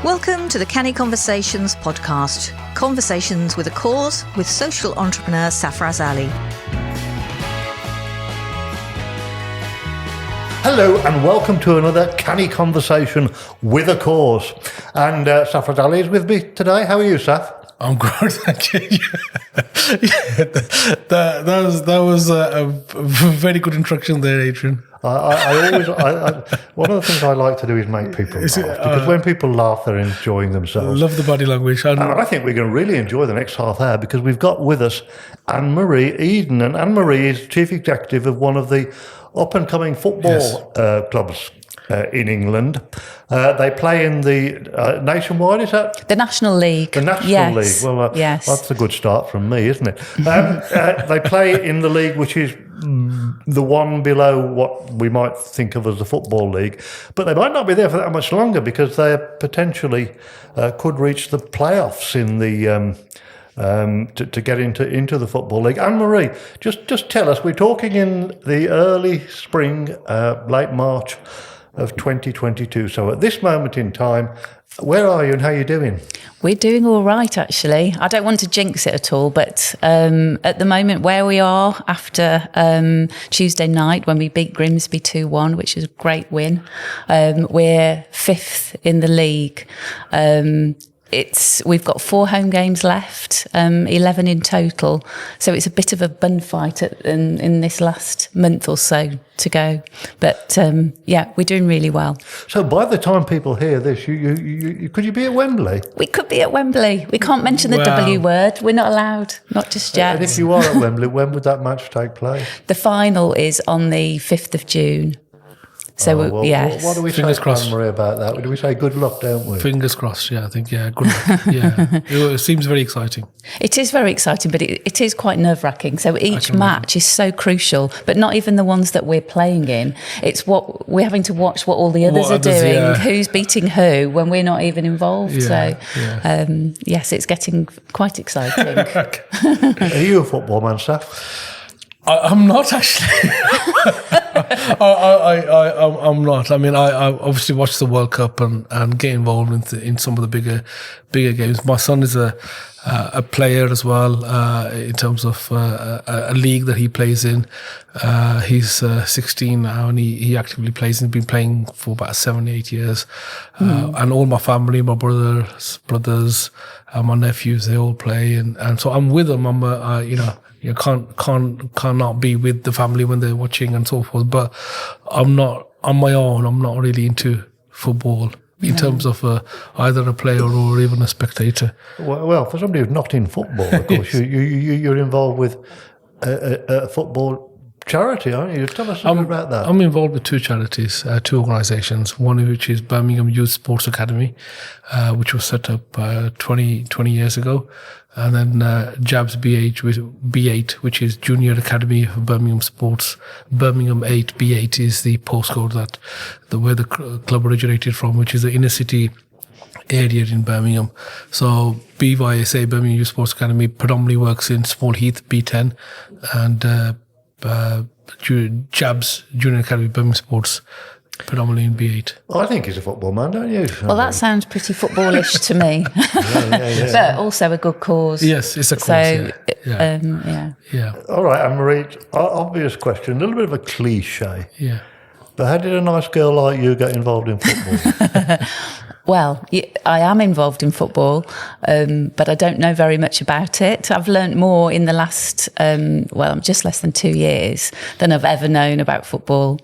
Welcome to the Canny Conversations podcast. Conversations with a cause with social entrepreneur Safaraz. Hello and welcome to another Canny Conversation with a cause. And Safaraz is with me today. How are you, Saf? I'm good, thank you. That was a very good introduction there, Adrian. I always one of the things I like to do is make people laugh, because when people laugh, they're enjoying themselves. Love the body language. And I think we're going to really enjoy the next half hour because we've got with us Anne-Marie Eden, and Anne-Marie is chief executive of one of the up-and-coming football clubs in England. They play in the nationwide, is that? The National League. The National League. Well, yes. That's a good start from me, isn't it? They play in the league which is the one below what we might think of as the Football League. But they might not be there for that much longer because they potentially could reach the playoffs in the... to get into the Football League. Anne-Marie, just tell us, we're talking in the early spring, late March of 2022. So at this moment in time, where are you and how are you doing? We're doing all right, actually. I don't want to jinx it at all, but at the moment where we are after Tuesday night when we beat Grimsby 2-1, which is a great win, we're fifth in the league. We've got 4 home games left, 11 in total. So it's a bit of a bun fight in this last month or so to go. But we're doing really well. So by the time people hear this, you could you be at Wembley? We could be at Wembley. We can't mention the W word. We're not allowed, not just yet. And if you are at Wembley, when would that match take place? The final is on the 5th of June. So, yes. What do we say, Anne-Marie, about that? Do we say good luck, don't we? Fingers crossed, I think, good luck. It seems very exciting. It is very exciting, but it is quite nerve-wracking. So each match is so crucial, but not even the ones that we're playing in. It's what we're having to watch what all the others are doing, who's beating who when we're not even involved. Yes, it's getting quite exciting. Are you a football man, Saf? I'm not actually. I'm not. I mean, I obviously watch the World Cup and get involved in some of the bigger games. My son is a player as well in terms of a league that he plays in. He's 16 now and he actively plays. He's been playing for about 7-8 years. And all my family, my brothers, my nephews, they all play, and so I'm with them. You cannot be with the family when they're watching and so forth. But I'm not on my own. I'm not really into football in terms of either a player or even a spectator. Well, for somebody who's not in football, of course, you're involved with a football charity, aren't you? Tell us something about that. I'm involved with 2 charities, 2 organisations, one of which is Birmingham Youth Sports Academy, which was set up 20 years ago. And then JABS B8, which is Junior Academy for Birmingham Sports. Birmingham 8 B8 is the postcode where the club originated from, which is the inner city area in Birmingham. So BYSA, Birmingham Youth Sports Academy, predominantly works in Small Heath B10, and JABS Junior Academy Birmingham Sports predominantly in B8. I think he's a football man, don't you? Well, that sounds pretty footballish to me. But also a good cause. Yes, it's a cause. So, All right, Anne-Marie, obvious question, a little bit of a cliche. Yeah. But how did a nice girl like you get involved in football? Well, I am involved in football, but I don't know very much about it. I've learnt more in the last, just less than 2 years than I've ever known about football.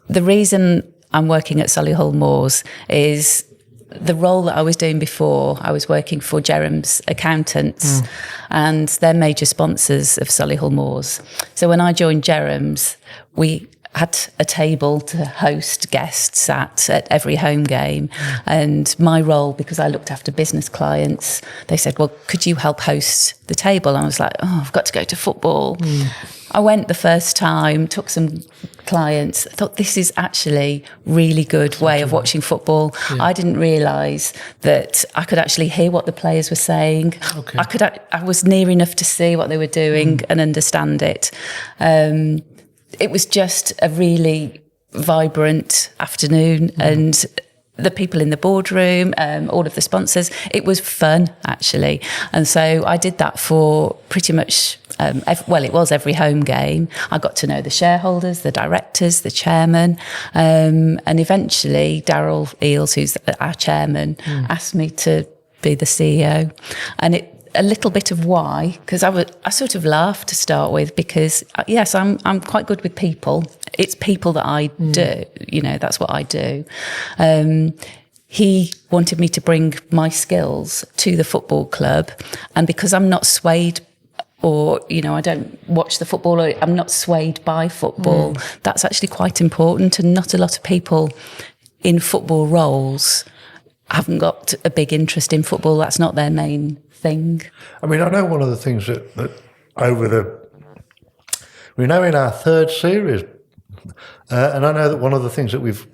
The reason I'm working at Solihull Moors is the role that I was doing before. I was working for Jerem's Accountants, and they're major sponsors of Solihull Moors. So when I joined Jerem's, we had a table to host guests at every home game. And my role, because I looked after business clients, they said, well, could you help host the table? And I was like, I've got to go to football. I went the first time, took some clients. I thought, this is actually really good way of watching football. Yeah. I didn't realise that I could actually hear what the players were saying. Okay. I was near enough to see what they were doing and understand it. It was just a really vibrant afternoon, and the people in the boardroom, all of the sponsors. It was fun, actually. And so I did that for pretty much, it was every home game. I got to know the shareholders, the directors, the chairman. And eventually, Darryl Eales, who's our chairman, asked me to be the CEO. And a little bit of why, because I sort of laughed to start with, because yes, I'm quite good with people. It's people that I do, that's what I do. He wanted me to bring my skills to the football club, and because I'm not swayed, or I don't watch the football, or I'm not swayed by football, that's actually quite important. And not a lot of people in football roles haven't got a big interest in football. That's not their main thing. I mean, I know one of the things that we're now in our third series, and I know that one of the things that we've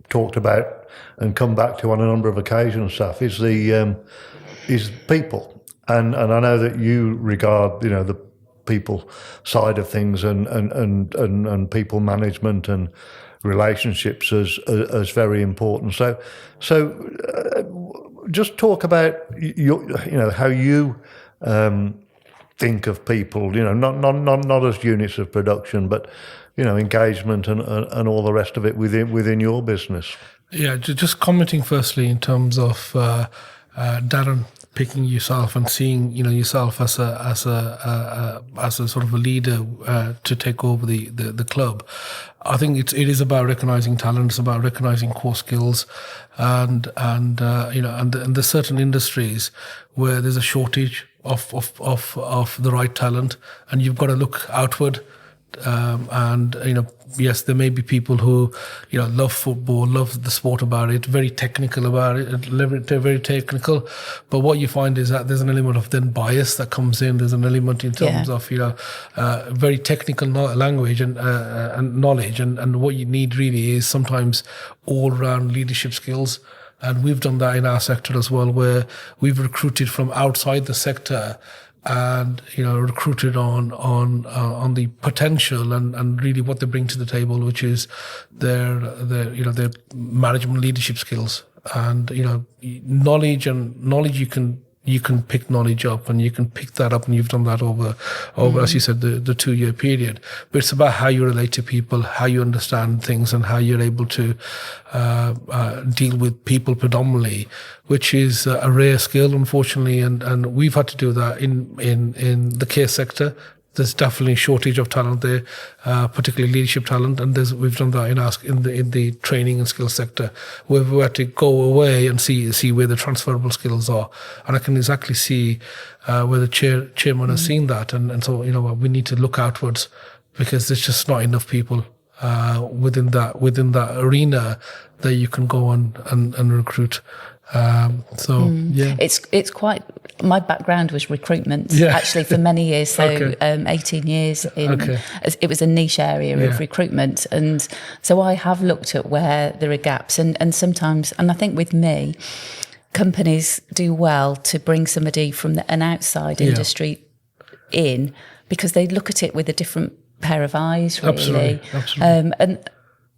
talked about and come back to on a number of occasions, Saf, is people, and I know that you regard the people side of things and people management and relationships as very important. So just talk about how you think of people, not as units of production, but engagement and all the rest of it within your business. Yeah, just commenting firstly in terms of Darren picking yourself and seeing yourself as a sort of a leader to take over the club. I think it is about recognizing talent. It's about recognizing core skills, and there's certain industries where there's a shortage of the right talent, and you've got to look outward. Yes, there may be people who love football, love the sport about it, very technical about it, very technical. But what you find is that there's an element of then bias that comes in. There's an element in terms of very technical language and knowledge, and what you need really is sometimes all-round leadership skills. And we've done that in our sector as well, where we've recruited from outside the sector and recruited on the potential and really what they bring to the table, which is their management leadership skills and knowledge you can pick knowledge up, and you can pick that up, and you've done that over as you said, the 2-year period. But it's about how you relate to people, how you understand things, and how you're able to deal with people predominantly, which is a rare skill, unfortunately, and we've had to do that in the care sector. There's definitely a shortage of talent there, particularly leadership talent, and we've done that in the training and skills sector, where we had to go away and see where the transferable skills are. And I can exactly see where the chairman has seen that, and so we need to look outwards, because there's just not enough people within that arena that you can go and recruit. It's quite. My background was recruitment, actually, for many years. So 18 years it was a niche area of recruitment, and so I have looked at where there are gaps, and sometimes, and I think with me, companies do well to bring somebody from an outside industry in, because they look at it with a different pair of eyes, really. Absolutely. And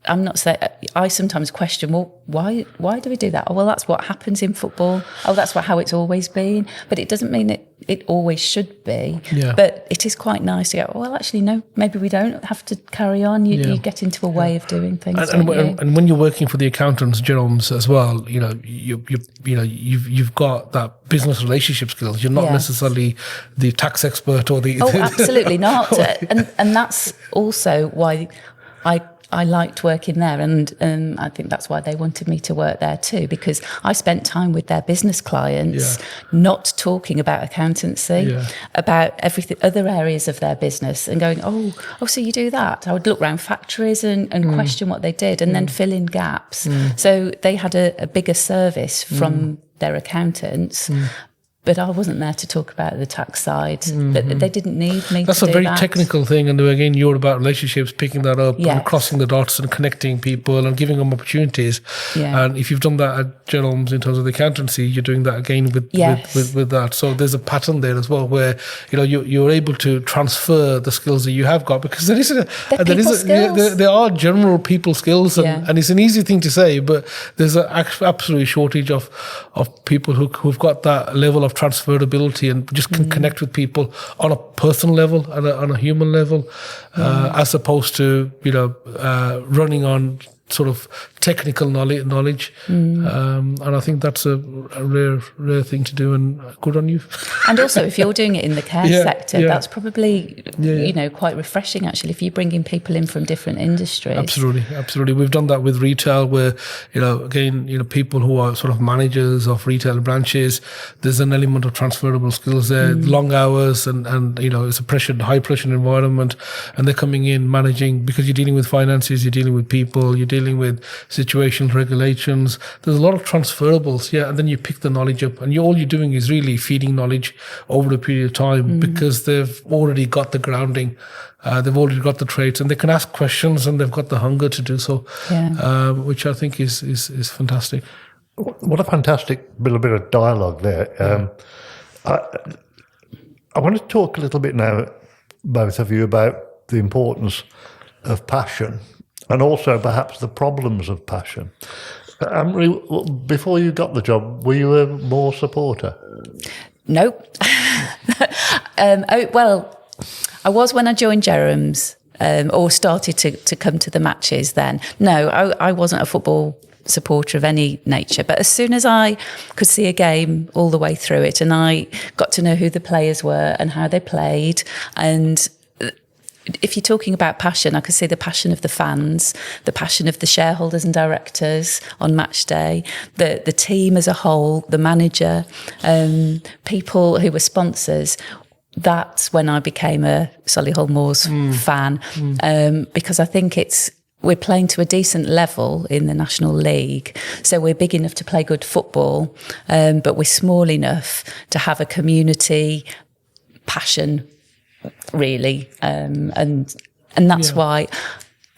I'm not saying, I sometimes question, well, why do we do that? Oh, well, that's what happens in football. Oh, that's how it's always been. But it doesn't mean it always should be. Yeah. But it is quite nice to go, well, actually, no, maybe we don't have to carry on. You get into a way of doing things. And when you're working for the accountants, Jerome's as well, you've got that business relationship skills. You're not necessarily the tax expert or the... Oh, absolutely not. And that's also why I liked working there, and I think that's why they wanted me to work there too, because I spent time with their business clients, not talking about accountancy, about everything, other areas of their business, and going, oh, so you do that? I would look around factories and question what they did, and then fill in gaps. So they had a bigger service from their accountants. But I wasn't there to talk about the tax side. They didn't need me. That's to a do very that. technical thing, and again, you're about relationships, picking that up, and Yes. crossing the dots, and connecting people, and giving them opportunities. Yeah. And if you've done that at General's in terms of the accountancy, you're doing that again Yes. with that. So there's a pattern there as well, where you're able to transfer the skills that you have got, because there are general people skills, and it's an easy thing to say, but there's an absolute shortage of people who've got that level of transferability and just can connect with people on a personal level and on a human level, as opposed to running on sort of technical knowledge. And I think that's a rare thing to do, and good on you. And also, if you're doing it in the care sector, yeah. that's probably quite refreshing, actually, if you're bringing people in from different industries. Absolutely. We've done that with retail, where people who are sort of managers of retail branches, there's an element of transferable skills there. Long hours, and it's a high pressure environment, and they're coming in managing, because you're dealing with finances, you're dealing with people, you're dealing with situations, regulations. There's a lot of transferables, and then you pick the knowledge up, and all you're doing is really feeding knowledge over a period of time, because they've already got the grounding, they've already got the traits, and they can ask questions, and they've got the hunger to do so, which I think is fantastic. What a fantastic little bit of dialogue there. I want to talk a little bit now, both of you, about the importance of passion, and also perhaps the problems of passion. Anne-Marie, before you got the job, were you a Moors supporter? Nope. I was when I joined Jerem's, or started to come to the matches then. No, I wasn't a football supporter of any nature, but as soon as I could see a game all the way through it, and I got to know who the players were and how they played, and if you're talking about passion, I could see the passion of the fans, the passion of the shareholders and directors on match day, the team as a whole, the manager, people who were sponsors. That's when I became a Solihull Moors fan, because I think we're playing to a decent level in the National League. So we're big enough to play good football, but we're small enough to have a community passion, really. And that's why,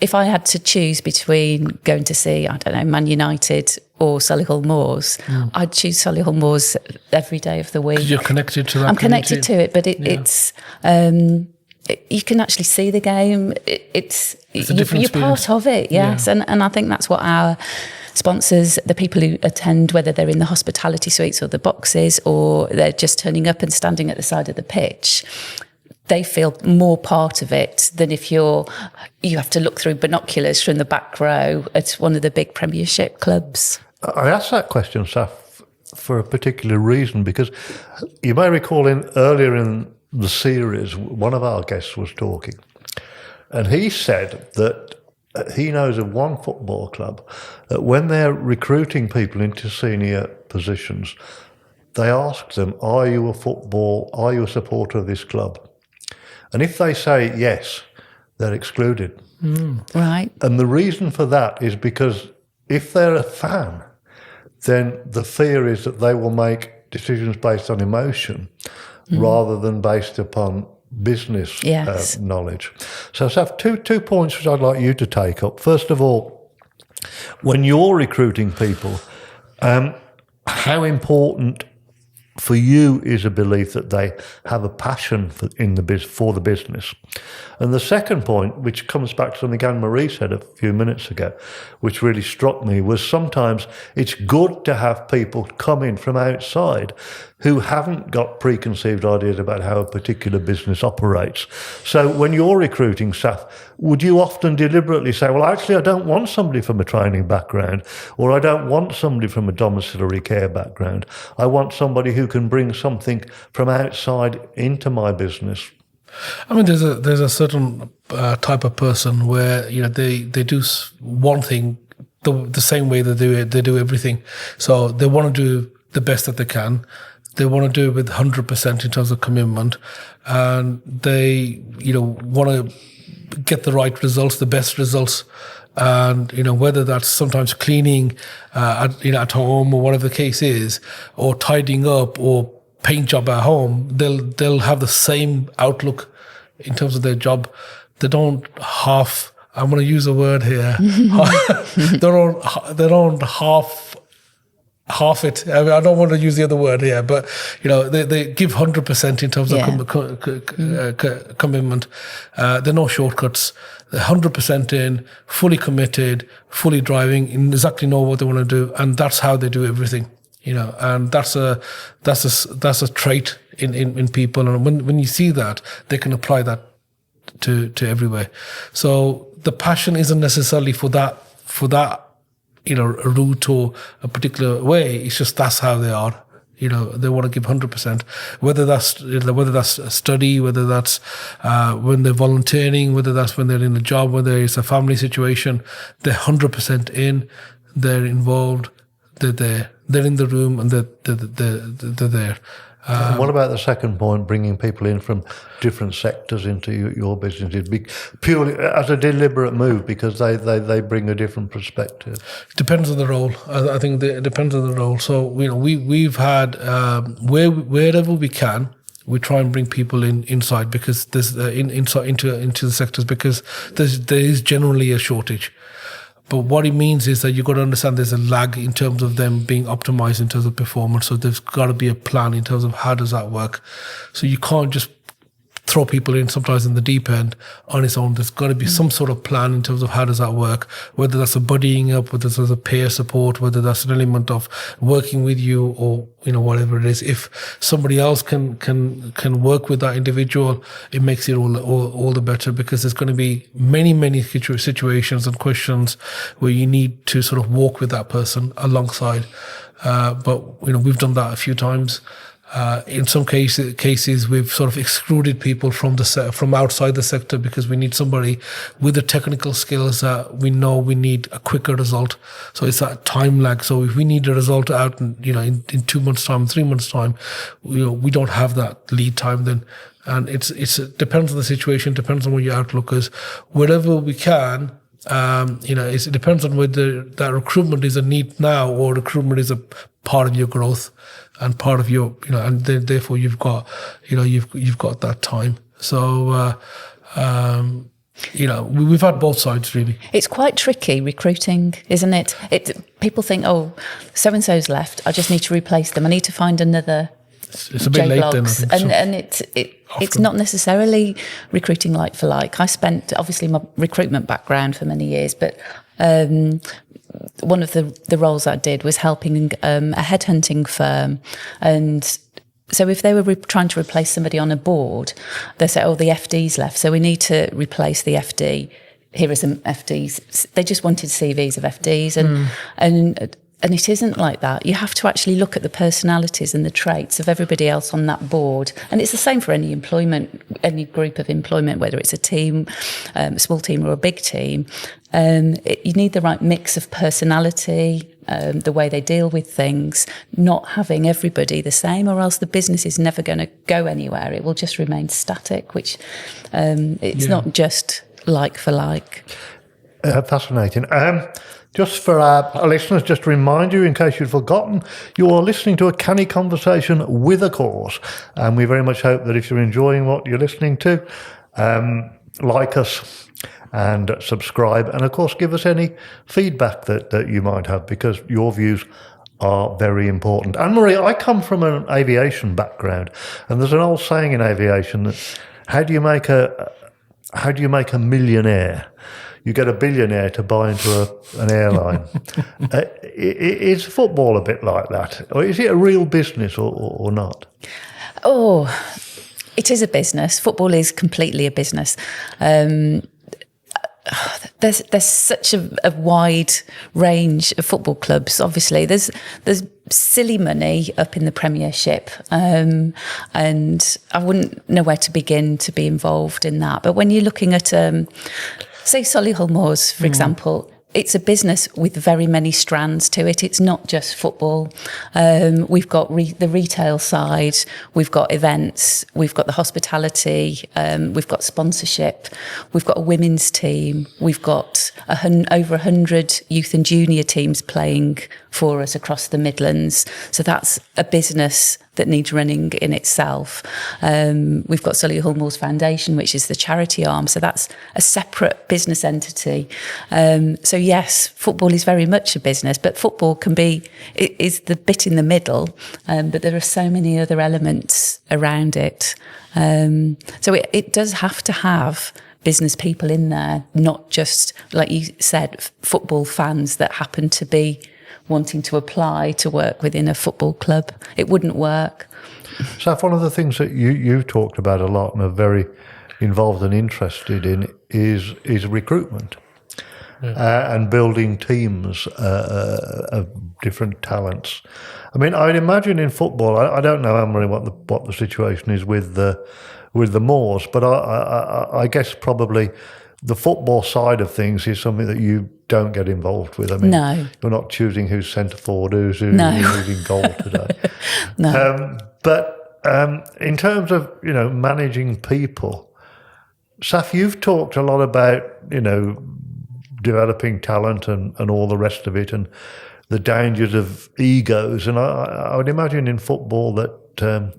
if I had to choose between going to see, I don't know, Man United or Solihull Moors, I'd choose Solihull Moors every day of the week. Because you're connected to that. I'm connected to it, but it's... you can actually see the game. You're part of it, yes. Yeah. And I think that's what our sponsors, the people who attend, whether they're in the hospitality suites or the boxes, or they're just turning up and standing at the side of the pitch, they feel more part of it than if you have to look through binoculars from the back row at one of the big Premiership clubs. I asked that question, Saf, for a particular reason, because you may recall earlier in the series, one of our guests was talking, and he said that he knows of one football club that when they're recruiting people into senior positions, they ask them, are you a supporter of this club? And if they say yes, they're excluded. Right. And the reason for that is because if they're a fan, then the fear is that they will make decisions based on emotion rather than based upon business knowledge. So I have two points which I'd like you to take up. First of all, when you're recruiting people, how important for you is a belief that they have a passion for the business? And the second point, which comes back to something Anne-Marie said a few minutes ago, which really struck me, was sometimes it's good to have people come in from outside who haven't got preconceived ideas about how a particular business operates. So when you're recruiting staff, would you often deliberately say, well, actually, I don't want somebody from a training background, or I don't want somebody from a domiciliary care background. I want somebody who can bring something from outside into my business? I mean, there's a certain type of person where they do one thing the same way they do everything. So they want to do the best that they can. They want to do it with 100% in terms of commitment, and they want to get the right results, the best results. And whether that's sometimes cleaning at home or whatever the case is, or tidying up, or paint job at home, they'll have the same outlook in terms of their job. They don't half. I'm going to use a word here. they don't half it. I mean, I don't want to use the other word here, but they give 100% in terms of commitment. There are no shortcuts. They're 100% in, fully committed, fully driving, and exactly know what they want to do, and that's how they do everything. And that's a trait in people, and when you see that, they can apply that to everywhere. So the passion isn't necessarily for that a route or a particular way. It's just that's how they are. They want to give 100%, whether that's study, whether that's when they're volunteering, whether that's when they're in a job, whether it's a family situation. They're 100% in. They're involved. They're there. They're in the room, and they're there. And what about the second point, bringing people in from different sectors into your business? Purely as a deliberate move because they bring a different perspective? Depends on the role. I think it depends on the role. So, we've had, wherever we can, we try and bring people inside because there's insight into the sectors because there is generally a shortage. But what it means is that you've got to understand there's a lag in terms of them being optimized in terms of performance. So there's got to be a plan in terms of how does that work. So you can't just throw people in sometimes in the deep end on its own. There's got to be some sort of plan in terms of how does that work, whether that's a buddying up, whether there's a peer support, whether that's an element of working with you or, whatever it is. If somebody else can work with that individual, it makes it all the better because there's going to be many situations and questions where you need to sort of walk with that person alongside. But we've done that a few times. In some cases, we've sort of excluded people from outside the sector because we need somebody with the technical skills that we know we need a quicker result. So it's that time lag. So if we need a result out in 2 months' time, 3 months' time, we don't have that lead time then. And it depends on the situation, depends on what your outlook is. Wherever we can, it depends on whether that recruitment is a need now or recruitment is a part of your growth and part of your, and therefore you've got that time. So, we've had both sides really. It's quite tricky recruiting, isn't it? People think, oh, so-and-so's left. I just need to replace them. I need to find another. It's a bit late then, I think. And it's not necessarily recruiting like for like. I spent, obviously, my recruitment background for many years, but one of the roles I did was helping a headhunting firm. And so if they were trying to replace somebody on a board, they say, oh, the FD's left, so we need to replace the FD. Here are some FDs. They just wanted CVs of FDs. And it isn't like that. You have to actually look at the personalities and the traits of everybody else on that board. And it's the same for any group of employment, whether it's a team, a small team or a big team. You need the right mix of personality, the way they deal with things, not having everybody the same, or else the business is never going to go anywhere. It will just remain static, which it's not just like for like. Fascinating. Just for our listeners, just to remind you, in case you'd forgotten, you're listening to a Canny conversation with a cause. And we very much hope that if you're enjoying what you're listening to, like us and subscribe. And, of course, give us any feedback that you might have, because your views are very important. Anne-Marie, I come from an aviation background, and there's an old saying in aviation that how do you make a millionaire? You get a billionaire to buy into an airline. Is football a bit like that? Or is it a real business or not? Oh, it is a business. Football is completely a business. There's such a wide range of football clubs. Obviously, there's silly money up in the Premiership, and I wouldn't know where to begin to be involved in that. But when you're looking at say Solihull Moors, for example, it's a business with very many strands to it. It's not just football. We've got the retail side, we've got events, we've got the hospitality, we've got sponsorship, we've got a women's team, we've got over 100 youth and junior teams playing for us across the Midlands. So that's a business that needs running in itself. We've got Solihull Moors Foundation, which is the charity arm, so that's a separate business entity. So yes, football is very much a business, but football is the bit in the middle, but there are so many other elements around it. So it does have to have business people in there, not just, like you said, football fans that happen to be wanting to apply to work within a football club. It wouldn't work. Saf, one of the things that you've talked about a lot and are very involved and interested in is recruitment. And building teams of different talents. I mean, I'd imagine in football, I don't know, Anne-Marie, what the situation is with the Moors, but I guess probably the football side of things is something that you don't get involved with. I mean, No. You're not choosing who's centre forward, who's in goal today. No. But in terms of, managing people, Saf, you've talked a lot about, developing talent and all the rest of it and the dangers of egos. And I would imagine in football that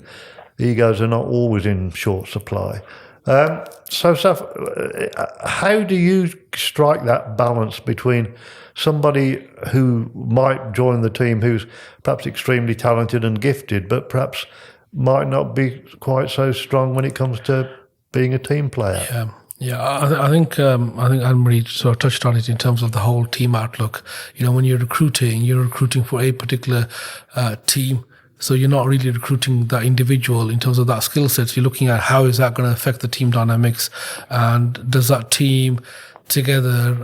egos are not always in short supply. So, Saf, how do you strike that balance between somebody who might join the team who's perhaps extremely talented and gifted, but perhaps might not be quite so strong when it comes to being a team player? Yeah, I think Anne-Marie sort of touched on it in terms of the whole team outlook. When you're recruiting for a particular team. So you're not really recruiting that individual in terms of that skill set. You're looking at how is that going to affect the team dynamics, and does that team together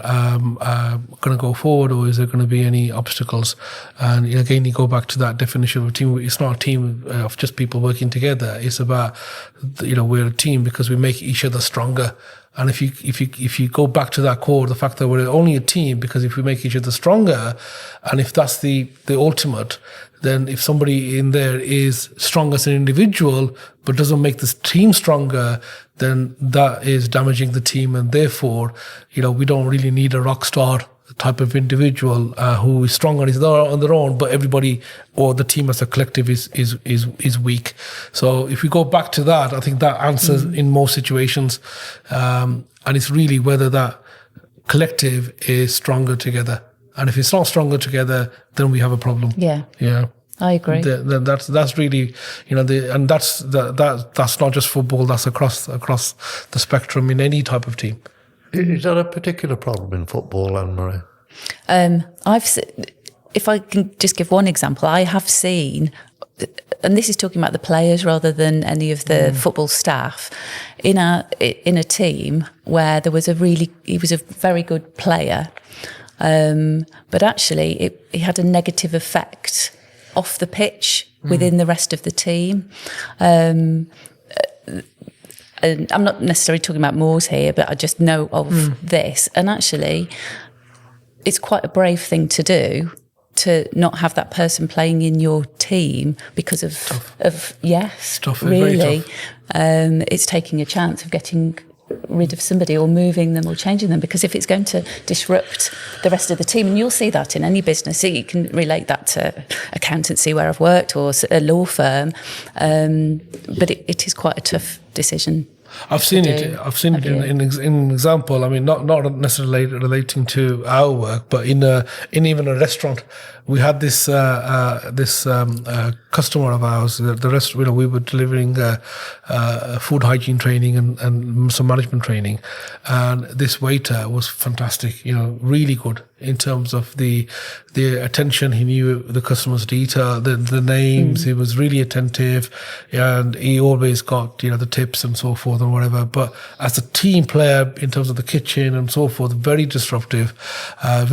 going to go forward, or is there going to be any obstacles? And again, you go back to that definition of a team. It's not a team of just people working together. It's about we're a team because we make each other stronger. And if you go back to that core, the fact that we're only a team because if we make each other stronger, and if that's the ultimate, then if somebody in there is strong as an individual but doesn't make this team stronger, then that is damaging the team, and therefore, we don't really need a rock star type of individual who is strong on their own, but everybody or the team as a collective is weak. So if we go back to that, I think that answers in most situations, and it's really whether that collective is stronger together. And if it's not stronger together, then we have a problem. Yeah. I agree. That's really, and that's not just football. That's across the spectrum in any type of team. Is that a particular problem in football, Anne-Marie? If I can just give one example, I have seen, and this is talking about the players rather than any of the football staff, in a team where he was a very good player, but actually he had a negative effect off the pitch within the rest of the team. And I'm not necessarily talking about Moors here, but I just know of this. And actually, it's quite a brave thing to do, to not have that person playing in your team because of Tough, really. It's taking a chance of getting rid of somebody or moving them or changing them, because if it's going to disrupt the rest of the team, and you'll see that in any business, you can relate that to accountancy where I've worked or a law firm, but it is quite a tough decision. I've seen it in an example. I mean, not necessarily relating to our work, but in even a restaurant, we had this customer of ours. The rest, we were delivering food hygiene training and some management training, and this waiter was fantastic. Really good in terms of the attention. He knew the customer's detail, the names. He was really attentive, and he always got the tips and so forth and whatever. But as a team player, in terms of the kitchen and so forth, very disruptive in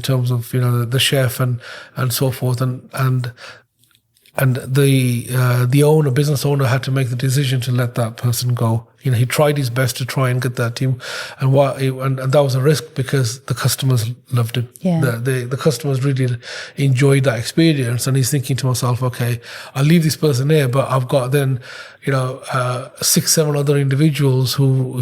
terms of the chef and so forth, and the business owner had to make the decision to let that person go he tried his best to try and get that team, and that was a risk because the customers loved him. Yeah. The customers really enjoyed that experience, and he's thinking to himself, okay, I'll leave this person here, but I've got then 6-7 other individuals who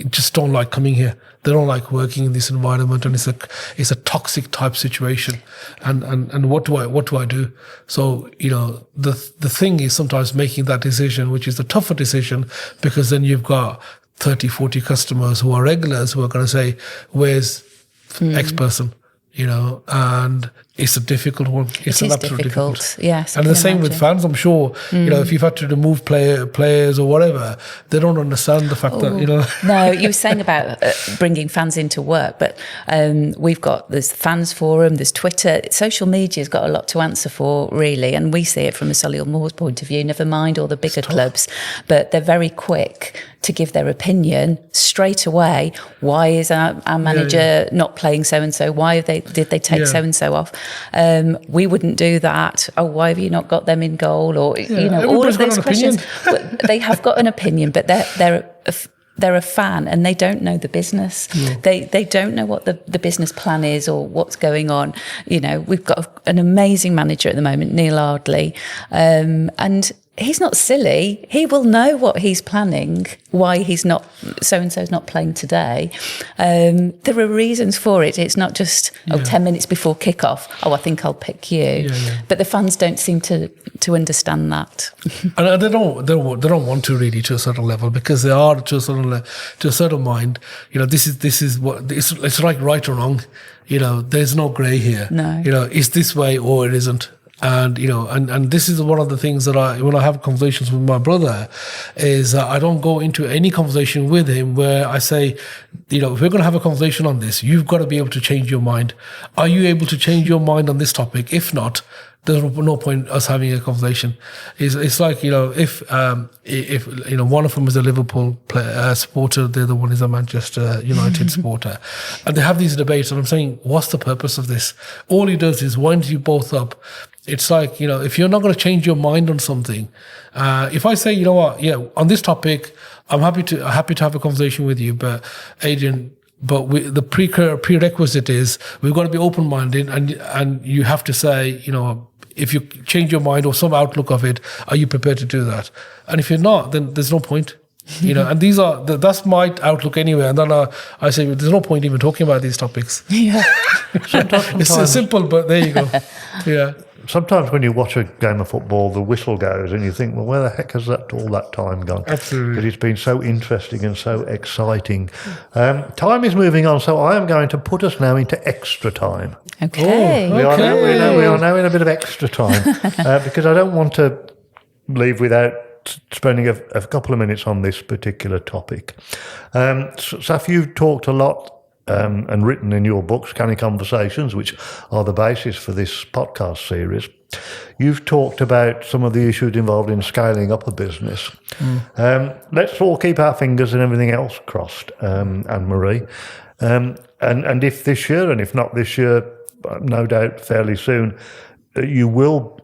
just don't like coming here. They don't like working in this environment, and it's a toxic type situation. And what do I do? So the thing is sometimes making that decision, which is the tougher decision, because then you've got 30, 40 customers who are regulars who are going to say, "Where's X person?" And it's a difficult one. It's an absolute difficult. Yes, and the same with fans. I'm sure, if you've had to remove players or whatever, they don't understand the fact that, No, you were saying about bringing fans into work, but there's fans forum, there's Twitter. Social media's got a lot to answer for, really, and we see it from a Solihull Moors point of view, never mind all the bigger clubs, but they're very quick to give their opinion straight away. Why is our manager not playing so-and-so? Why did they take so-and-so off? We wouldn't do that. Oh, why have you not got them in goal? Or, all of those questions. They have got an opinion, but they're a fan and they don't know the business. Yeah. They don't know what the business plan is or what's going on. We've got an amazing manager at the moment, Neil Ardley, and he's not silly. He will know what he's planning, why so-and-so's not playing today. There are reasons for it. It's not just, 10 minutes before kick-off, I think I'll pick you. Yeah. But the fans don't seem to understand that. And they don't want to really, to a certain level, because they are to a certain mind. This is what it's like, right or wrong. There's no grey here. No. It's this way or it isn't. And and this is one of the things that when I have conversations with my brother, is I don't go into any conversation with him where I say, if we're going to have a conversation on this, you've got to be able to change your mind. Are you able to change your mind on this topic? If not, there's no point us having a conversation. It's like, if one of them is a Liverpool supporter, the other one is a Manchester United supporter, and they have these debates, and I'm saying, what's the purpose of this? All he does is winds you both up. It's like, if you're not going to change your mind on something, if I say, on this topic, I'm happy to have a conversation with you, but Adrian, the prerequisite is we've got to be open-minded, and you have to say, if you change your mind or some outlook of it, are you prepared to do that? And if you're not, then there's no point. And that's my outlook anyway. And then I say, there's no point even talking about these topics. Yeah. It's simple, but there you go. Yeah. Sometimes when you watch a game of football, the whistle goes and you think, well, where the heck has all that time gone? Absolutely. Because it's been so interesting and so exciting. Time is moving on, so I am going to put us now into extra time. Okay. We are now in a bit of extra time because I don't want to leave without spending a couple of minutes on this particular topic. Saf, you've talked a lot and written in your books, Canny Conversations, which are the basis for this podcast series. You've talked about some of the issues involved in scaling up a business. Let's all keep our fingers and everything else crossed, Anne-Marie. And if this year, and if not this year, no doubt fairly soon, you will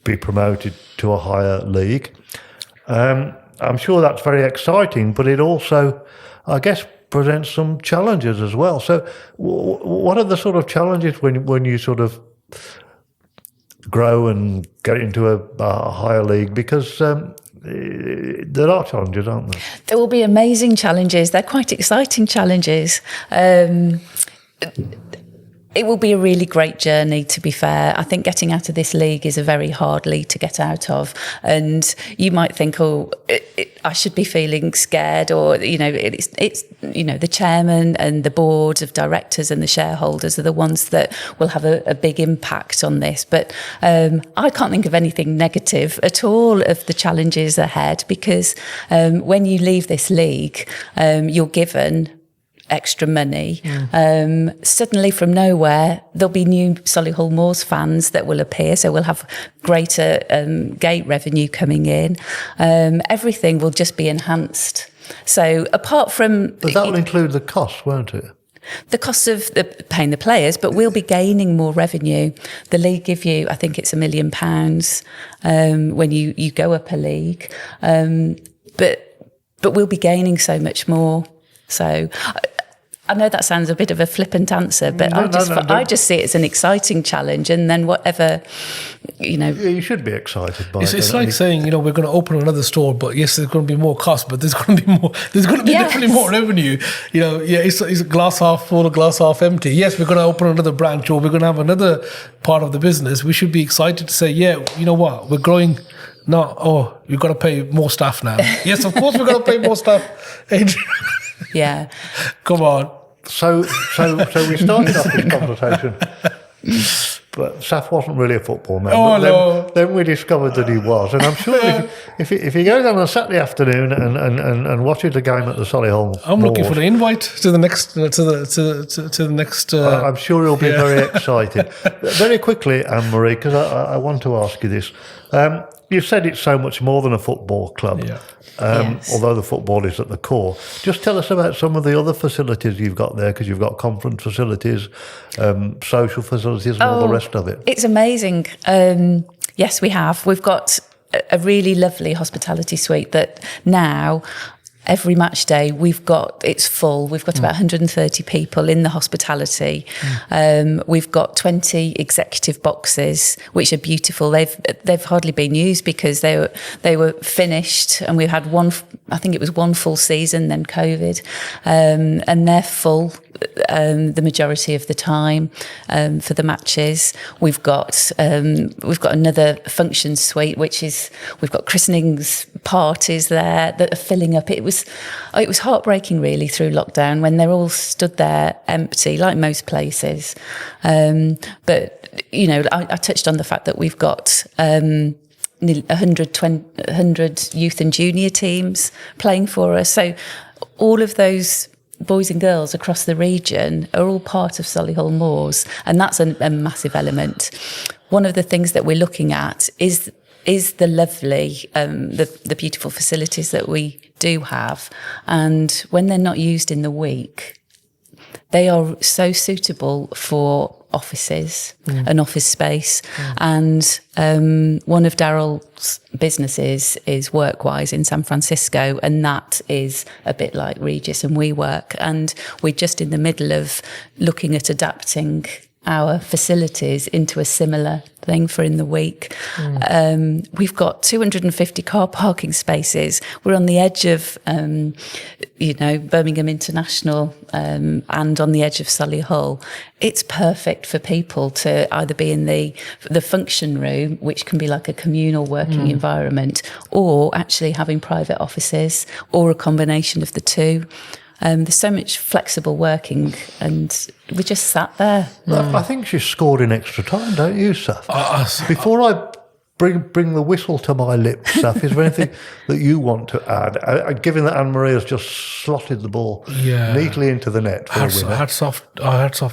be promoted to a higher league. I'm sure that's very exciting, but it also, I guess, presents some challenges as well. So what are the sort of challenges when you sort of grow and get into a higher league? Because there are challenges, aren't there? There will be amazing challenges. They're quite exciting challenges. It will be a really great journey, to be fair. I think getting out of this league is a very hard league to get out of. And you might think, I should be feeling scared, or, it's the chairman and the board of directors and the shareholders are the ones that will have a big impact on this. But I can't think of anything negative at all of the challenges ahead, because when you leave this league, you're given extra money. Suddenly from nowhere, there'll be new Solihull Moors fans that will appear, so we'll have greater gate revenue coming in. Everything will just be enhanced. So apart from... But that will include the cost, won't it? The cost of paying the players, but we'll be gaining more revenue. The league give you, I think it's £1 million when you go up a league. But but we'll be gaining so much more. So I know that sounds a bit of a flippant answer, but I just see it as an exciting challenge, and then whatever, You should be excited by it. It's like saying, we're going to open another store, but yes, there's going to be more cost, but there's going to be more. There's going to be definitely more revenue. It's glass half full or glass half empty. Yes, we're going to open another branch, or we're going to have another part of the business. We should be excited to say, yeah, you know what, we're growing. No, you've got to pay more staff now. Yes, of course we're going to pay more staff. Adrian. Yeah. Come on. So we started off this conversation, but Saf wasn't really a football man. Oh, no. Then we discovered that he was, and I'm sure if he goes on a Saturday afternoon and watches the game at the Solihull I'm Moors, looking for the invite to the next to the next. I'm sure he'll be very excited. Very quickly, Anne-Marie, because I want to ask you this. You said it's so much more than a football club. Yeah. Yes. Although the football is at the core. Just tell us about some of the other facilities you've got there, because you've got conference facilities, social facilities, and all the rest of it. It's amazing. Yes, we have. We've got a really lovely hospitality suite that now, every match day, it's full. We've got about 130 people in the hospitality. We've got 20 executive boxes, which are beautiful. They've hardly been used because they were finished, and we've had one full season, then COVID, and they're full the majority of the time for the matches. We've got another function suite, which is we've got christenings, parties there that are filling up. It was heartbreaking really through lockdown when they're all stood there empty, like most places. But I touched on the fact that we've got 100 youth and junior teams playing for us. So all of those boys and girls across the region are all part of Solihull Moors, and that's a massive element. One of the things that we're looking at is the lovely, the beautiful facilities that we do have, and when they're not used in the week, they are so suitable for offices, an office space. And one of Daryl's businesses is Workwise in San Francisco, and that is a bit like Regis and WeWork. And we're just in the middle of looking at adapting our facilities into a similar thing for in the week. We've got 250 car parking spaces. We're on the edge of, Birmingham International and on the edge of Solihull. It's perfect for people to either be in the function room, which can be like a communal working environment, or actually having private offices, or a combination of the two. There's so much flexible working, and we just sat there. I think she scored in extra time, don't you, Saf? Before I bring the whistle to my lips, Saf, is there anything that you want to add? Given that Anne-Marie has just slotted the ball neatly into the net for a winner. Hats off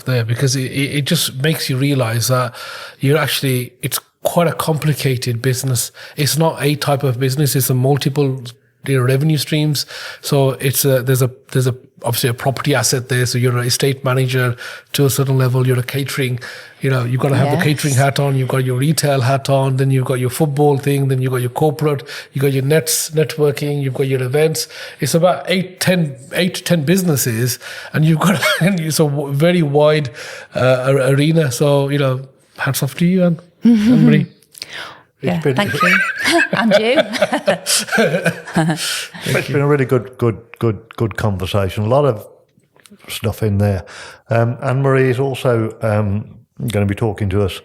there, because it just makes you realise that it's quite a complicated business. It's not a type of business; it's a multiple revenue streams. So there's obviously a property asset there. So you're an estate manager to a certain level. You're a catering. You've got to have the catering hat on. You've got your retail hat on. Then you've got your football thing. Then you've got your corporate. You've got your networking. You've got your events. It's about 8 to 10 businesses, and you've got it's a very wide arena. So hats off to you, Anne-Marie. Thank you. And you. It's been a really good conversation. A lot of stuff in there. Anne-Marie is also going to be talking to us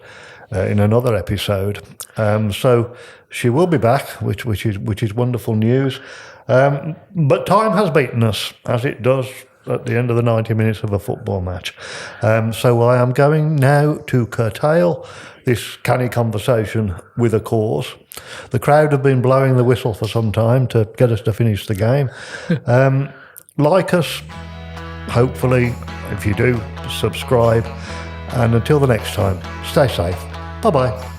in another episode. So she will be back, which is wonderful news. But time has beaten us, as it does at the end of the 90 minutes of a football match. So I am going now to curtail this canny conversation with a cause. The crowd have been blowing the whistle for some time to get us to finish the game. Like us, hopefully, if you do, subscribe. And until the next time, stay safe. Bye-bye.